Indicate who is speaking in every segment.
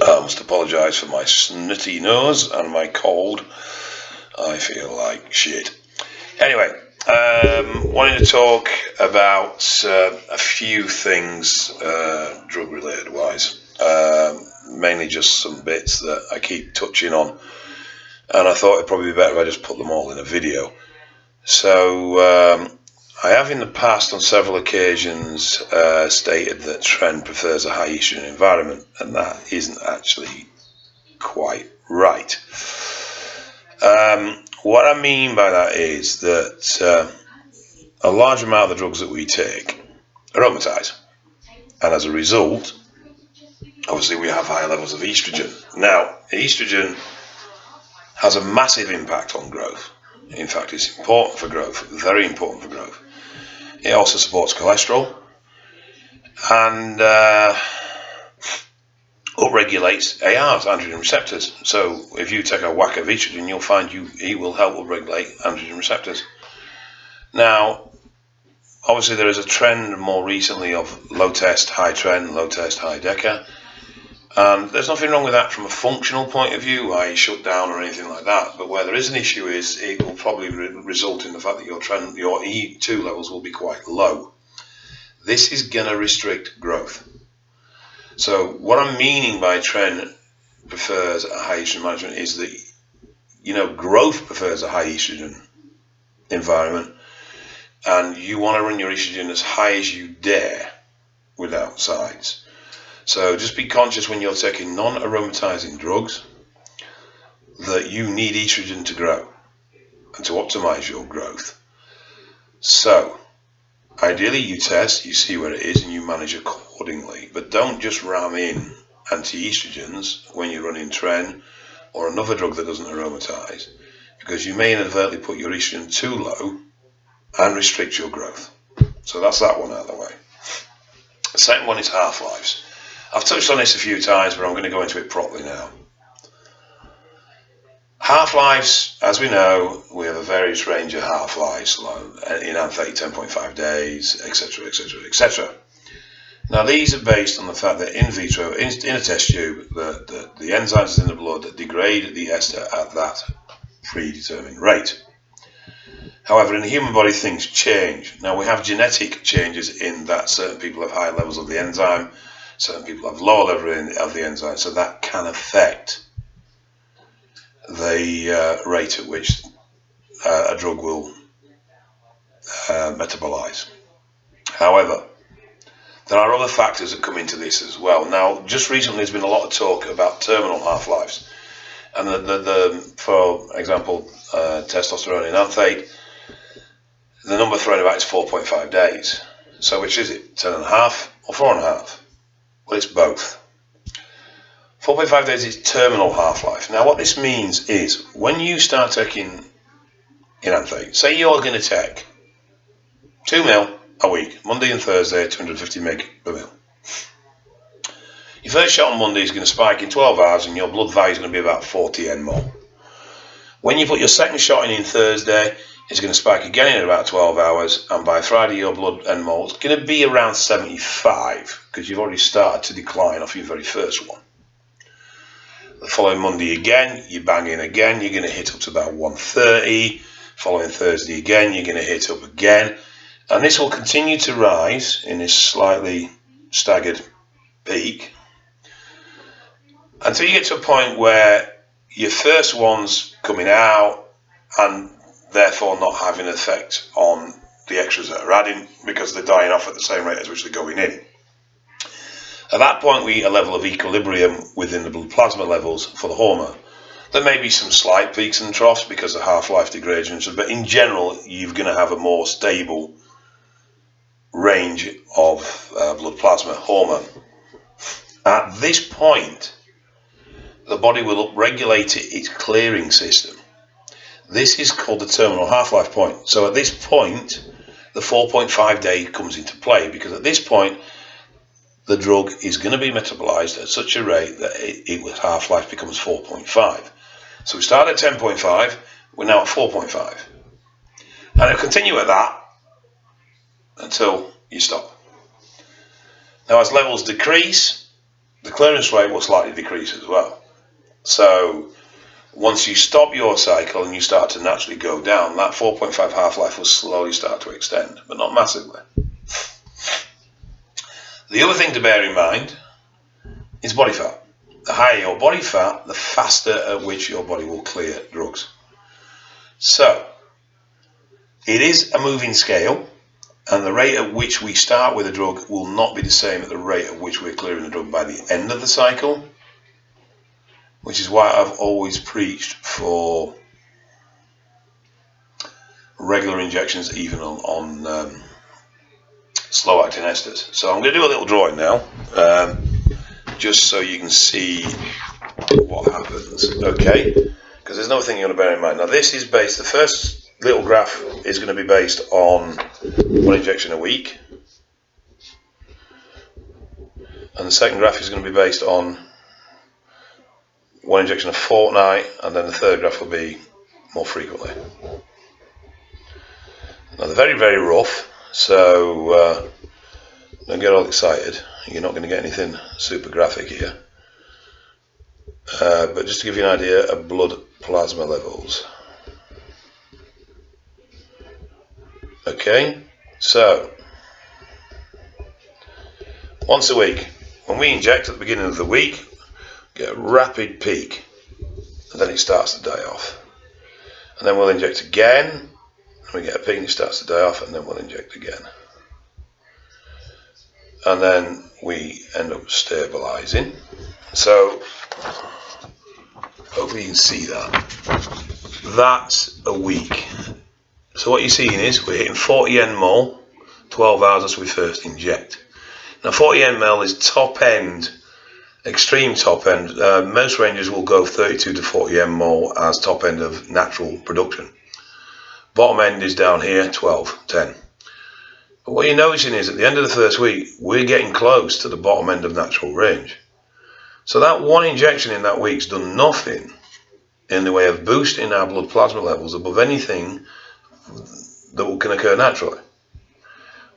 Speaker 1: I must apologise for my snotty nose and my cold. I feel like shit. Anyway, wanting to talk about a few things drug related wise. Mainly just some bits that I keep touching on, and I thought it'd probably be better if I just put them all in a video. So I have in the past on several occasions stated that Tren prefers a high estrogen environment, and that isn't actually quite right. What I mean by that is that a large amount of the drugs that we take aromatize, and as a result, obviously we have higher levels of estrogen. Now, estrogen has a massive impact on growth. In fact, it's important for growth, very important for growth. It also supports cholesterol and upregulates ARs, androgen receptors. So if you take a whack of estrogen, you'll find it will help upregulate androgen receptors. Now, obviously there is a trend more recently of low test, high tren, low test, high DECA. And there's nothing wrong with that from a functional point of view, i.e. shut down or anything like that. But where there is an issue is it will probably result in the fact that your E2 levels will be quite low. This is going to restrict growth. So what I'm meaning by Tren prefers a high estrogen management is that, growth prefers a high estrogen environment, and you want to run your estrogen as high as you dare without sides. So just be conscious when you're taking non-aromatizing drugs that you need estrogen to grow and to optimize your growth. So ideally you test, you see where it is, and you manage accordingly. But don't just ram in anti-estrogens when you're running Tren or another drug that doesn't aromatize, because you may inadvertently put your estrogen too low and restrict your growth. So that's that one out of the way. The second one is half-lives. I've touched on this a few times, but I'm going to go into it properly now. Half-lives, as we know, we have a various range of half-lives, in Anthate 10.5 days, etc., etc., etc. Now these are based on the fact that in vitro, in a test tube, the enzymes in the blood that degrade the ester at that predetermined rate. However, in the human body, things change. Now we have genetic changes in that certain people have higher levels of the enzyme, certain people have lower levels of the enzyme, so that can affect the rate at which a drug will metabolize. However, there are other factors that come into this as well. Now, just recently there's been a lot of talk about terminal half-lives. And for example, testosterone in Anthate, the number thrown about is 4.5 days. So which is it, 10.5 or 4.5? Well, it's both. 4.5 days is terminal half-life. Now what this means is when you start taking Enanthate, say you're going to take 2 mil a week, Monday and Thursday, 250 mg per mil. Your first shot on Monday is going to spike in 12 hours and your blood value is going to be about 40 nmol. When you put your second shot in Thursday, it's going to spike again in about 12 hours, and by Friday your blood nmol is going to be around 75 because you've already started to decline off your very first one. The following Monday again, you bang in again, you're going to hit up to about 130. Following Thursday again, you're going to hit up again. And this will continue to rise in this slightly staggered peak until you get to a point where your first one's coming out and therefore not having an effect on the extras that are adding because they're dying off at the same rate as which they're going in. At that point, we hit a level of equilibrium within the blood plasma levels for the hormone. There may be some slight peaks and troughs because of half-life degradation, but in general, you're going to have a more stable range of blood plasma hormone. At this point, the body will upregulate its clearing system. This is called the terminal half-life point. So at this point, the 4.5 day comes into play because at this point, the drug is going to be metabolized at such a rate that its half-life becomes 4.5. So we start at 10.5, we're now at 4.5. And it'll continue at that until you stop. Now as levels decrease, the clearance rate will slightly decrease as well. So once you stop your cycle and you start to naturally go down, that 4.5 half-life will slowly start to extend, but not massively. The other thing to bear in mind is body fat. The higher your body fat, the faster at which your body will clear drugs. So it is a moving scale, and the rate at which we start with a drug will not be the same at the rate at which we're clearing the drug by the end of the cycle, which is why I've always preached for regular injections even on slow-acting esters. So I'm going to do a little drawing now, just so you can see what happens, okay? Because there's another thing you want to bear in mind. Now this is based, the first little graph is going to be based on 1 injection a week, and the second graph is going to be based on 1 injection a fortnight, and then the third graph will be more frequently. Now they're very, very rough, so don't get all excited. You're not going to get anything super graphic here. But just to give you an idea of blood plasma levels. Okay, so once a week, when we inject at the beginning of the week, get a rapid peak, and then it starts to die off. And then we'll inject again, and we get a peak and it starts to die off, and then we'll inject again. And then we end up stabilizing. So hopefully you can see that. That's a week. So what you're seeing is we're hitting 40 nmol 12 hours as we first inject. Now 40 nmol is top end, extreme top end. Most ranges will go 32 to 40 nmol as top end of natural production. Bottom end is down here, 12, 10. But what you're noticing is at the end of the first week, we're getting close to the bottom end of natural range. So that 1 injection in that week's done nothing in the way of boosting our blood plasma levels above anything that can occur naturally.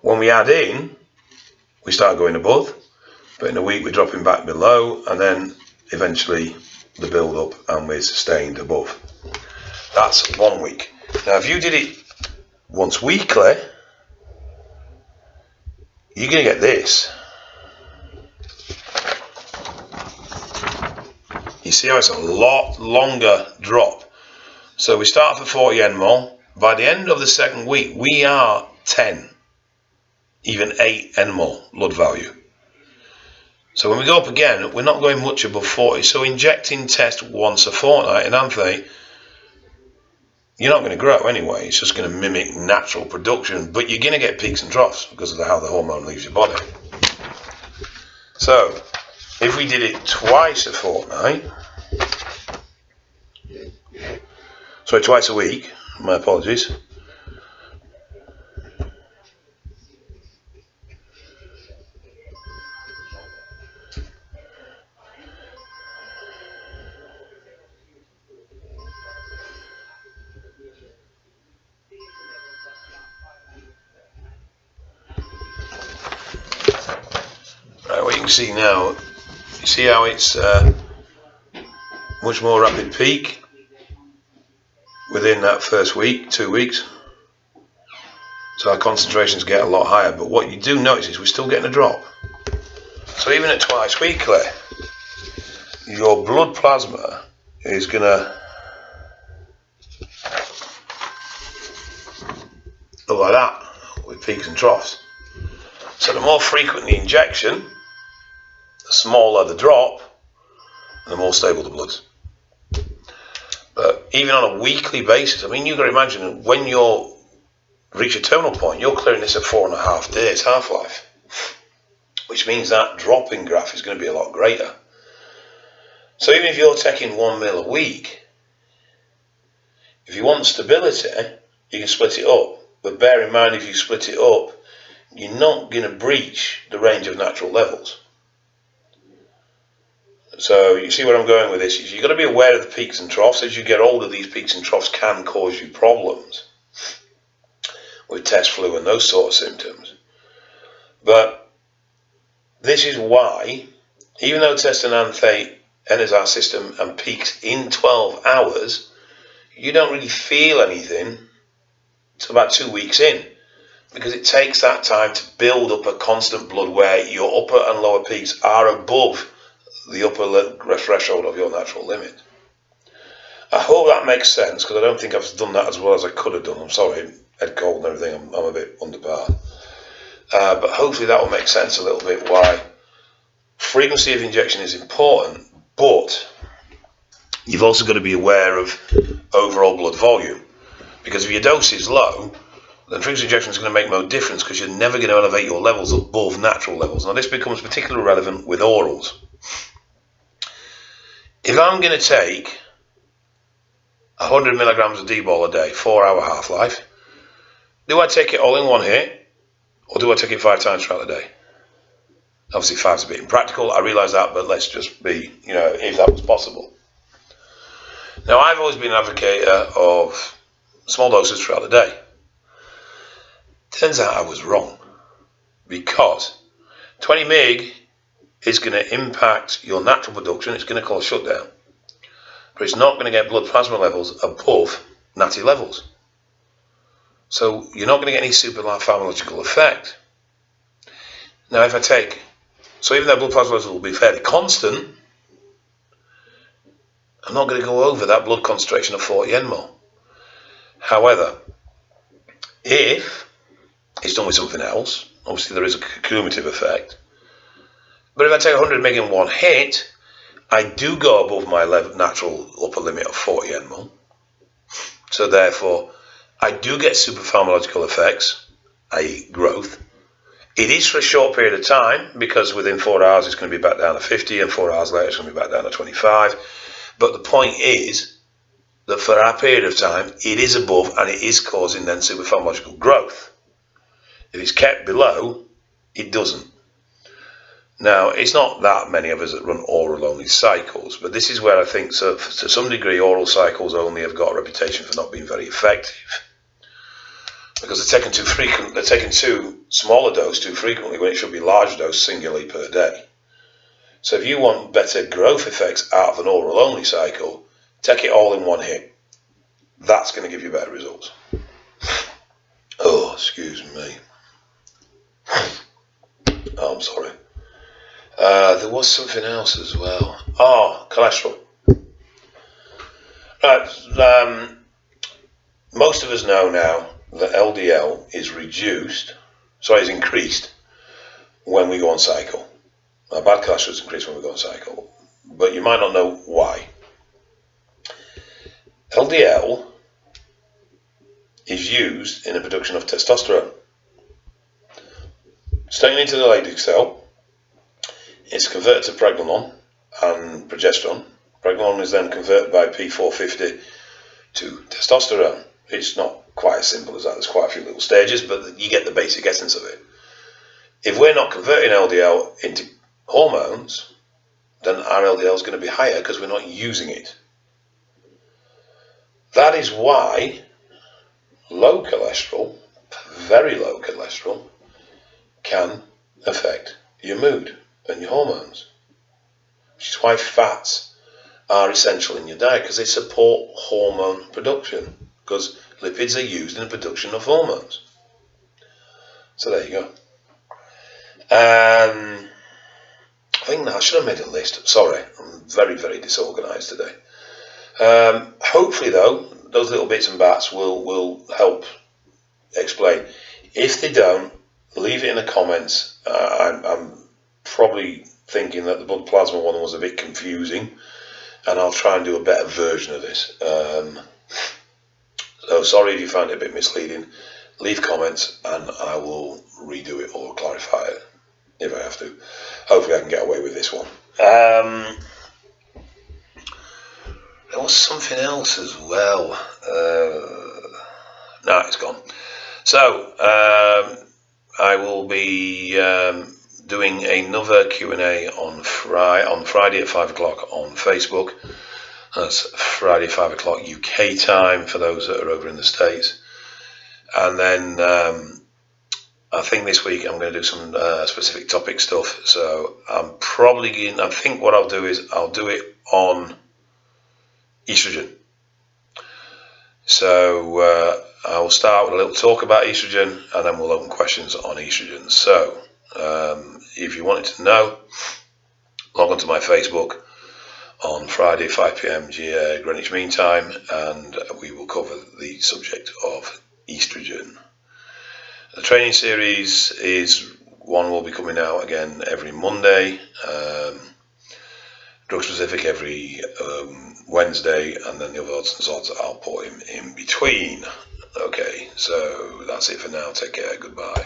Speaker 1: When we add in, we start going above, but in a week we're dropping back below, and then eventually the build up and we're sustained above. That's 1 week. Now if you did it once weekly, you're going to get this. You see how it's a lot longer drop. So we start for 40 nmol. By the end of the second week, we are 10, even 8 nmol blood value. So when we go up again, we're not going much above 40. So injecting test once a fortnight in Anthe, you're not going to grow anyway. It's just going to mimic natural production, but you're going to get peaks and troughs because of how the hormone leaves your body. So if we did it twice a fortnight, sorry, twice a week, my apologies. Right, what you can see now, you see how it's much more rapid peak within that first week, 2 weeks. So our concentrations get a lot higher, but what you do notice is we're still getting a drop. So even at twice weekly, your blood plasma is going to look like that, with peaks and troughs. So the more frequent the injection, the smaller the drop, and the more stable the bloods. But even on a weekly basis, I mean, you've got to imagine when you reach a terminal point, you're clearing this at 4.5 days half-life, which means that dropping graph is going to be a lot greater. So even if you're taking 1 mil a week, if you want stability, you can split it up. But bear in mind, if you split it up, you're not going to breach the range of natural levels. So you see where I'm going with this. You've got to be aware of the peaks and troughs. As you get older, these peaks and troughs can cause you problems with test flu and those sort of symptoms. But this is why Even though testosterone enters our system and peaks in 12 hours, you don't really feel anything until about 2 weeks in, because it takes that time to build up a constant blood where your upper and lower peaks are above the upper threshold of your natural limit. I hope that makes sense, because I don't think I've done that as well as I could have done. I'm sorry, head cold and everything, I'm a bit under par. But hopefully that will make sense a little bit why frequency of injection is important, but you've also got to be aware of overall blood volume, because if your dose is low, then frequency injection is going to make no difference, because you're never going to elevate your levels above natural levels. Now this becomes particularly relevant with orals. If I'm going to take 100 milligrams of D-bol a day, 4-hour half-life, do I take it all in one hit, or do I take it 5 times throughout the day? Obviously 5's a bit impractical, I realise that, but let's just be, if that was possible. Now I've always been an advocate of small doses throughout the day. Turns out I was wrong, because 20 mg is going to impact your natural production, it's going to cause shutdown, but it's not going to get blood plasma levels above natty levels. So you're not going to get any super pharmacological effect. Now if I take, so even though blood plasma levels will be fairly constant, I'm not going to go over that blood concentration of 40 nmol. However, if it's done with something else, obviously there is a cumulative effect, but if I take 100 mg in one hit, I do go above my natural upper limit of 40 nmol. So therefore, I do get super pharmacological effects, i.e. growth. It is for a short period of time, because within 4 hours it's going to be back down to 50, and 4 hours later it's going to be back down to 25. But the point is that for that period of time, it is above, and it is causing then super pharmacological growth. If it's kept below, it doesn't. Now, it's not that many of us that run oral-only cycles, but this is where I think, so to some degree, oral cycles only have got a reputation for not being very effective, because they're taken too frequent. They're taking too small a dose too frequently when it should be large dose singularly per day. So if you want better growth effects out of an oral-only cycle, take it all in one hit. That's going to give you better results. Oh, excuse me. Oh, I'm sorry. There was something else as well. Oh, cholesterol. Right. Most of us know now that LDL is increased when we go on cycle. Now, bad cholesterol is increased when we go on cycle, but you might not know why. LDL is used in the production of testosterone. It's taken into the Leydig cell. It's converted to pregnenolone and progesterone. Pregnenolone is then converted by P450 to testosterone. It's not quite as simple as that. There's quite a few little stages, but you get the basic essence of it. If we're not converting LDL into hormones, then our LDL is going to be higher because we're not using it. That is why low cholesterol, very low cholesterol, can affect your mood and your hormones, which is why fats are essential in your diet, because they support hormone production, because lipids are used in the production of hormones. So there you go. I think I should have made a list. Sorry, I'm very, very disorganised today. Hopefully, though, those little bits and bats will help explain. If they don't, leave it in the comments. I'm probably thinking that the blood plasma one was a bit confusing, and I'll try and do a better version of this. So sorry if you find it a bit misleading. Leave comments and I will redo it or clarify it if I have to. Hopefully I can get away with this one. There was something else as well. No, it's gone. So I will be doing another Q&A on Friday at 5 o'clock on Facebook. That's Friday 5 o'clock UK time for those that are over in the States. And then I think this week I'm going to do some specific topic stuff. So I'm probably going. I think what I'll do is I'll do it on estrogen. So I will start with a little talk about estrogen, and then we'll open questions on estrogen. So if you wanted to know, log on to my Facebook on Friday 5 p.m. Greenwich Mean Time, and we will cover the subject of estrogen. The training series is one will be coming out again every Monday, drug specific every Wednesday, and then the other odds and sods I'll put in between. Okay, so that's it for now. Take care. Goodbye.